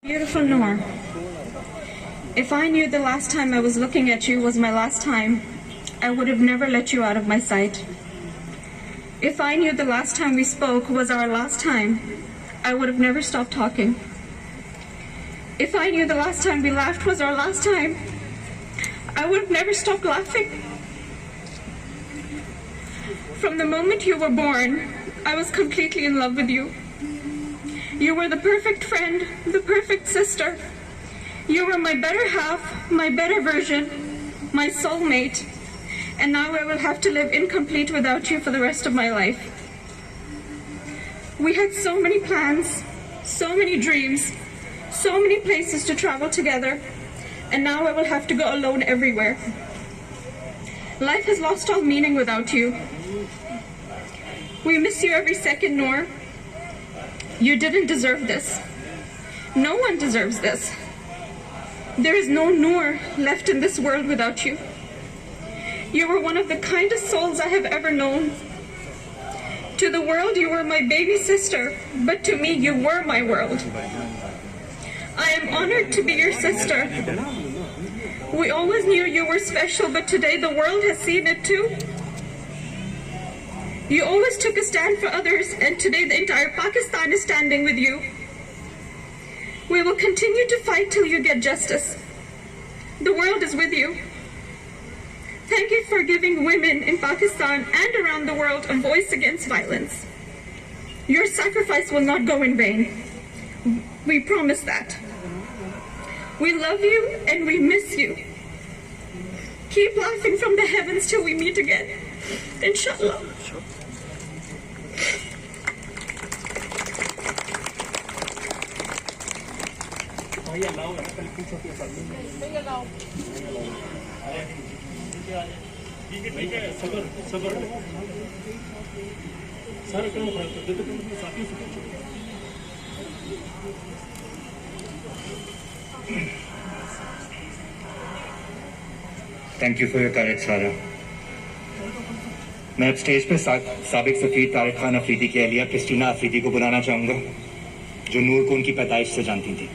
Beautiful Noor, if I knew the last time I was looking at you was my last time, I would have never let you out of my sight. If I knew the last time we spoke was our last time, I would have never stopped talking. If I knew the last time we laughed was our last time, I would have never stopped laughing. From the moment you were born, I was completely in love with you. You were the perfect friend, the perfect sister. You were my better half, my better version, my soulmate. And now I will have to live incomplete without you for the rest of my life. We had so many plans, so many dreams, so many places to travel together. And now I will have to go alone everywhere. Life has lost all meaning without you. We miss you every second, Noor. You didn't deserve this. No one deserves this. There is no Noor left in this world without you. You were one of the kindest souls I have ever known. To the world, you were my baby sister, but to me, you were my world. I am honored to be your sister. We always knew you were special, but today the world has seen it too. You always took a stand for others, and today the entire Pakistan is standing with you. We will continue to fight till you get justice. The world is with you. Thank you for giving women in Pakistan and around the world a voice against violence. Your sacrifice will not go in vain. We promise that. We love you and we miss you. Keep laughing from the heavens till we meet again. Inshallah. Thank you for your courage, Sara. मैं अब stage पे साबिक सफीर तारिक खान अफरीदी की अहलिया Christina Afridi को बुलाना चाहूंगा, जो नूर को उनकी पैदाइश से जानती थी।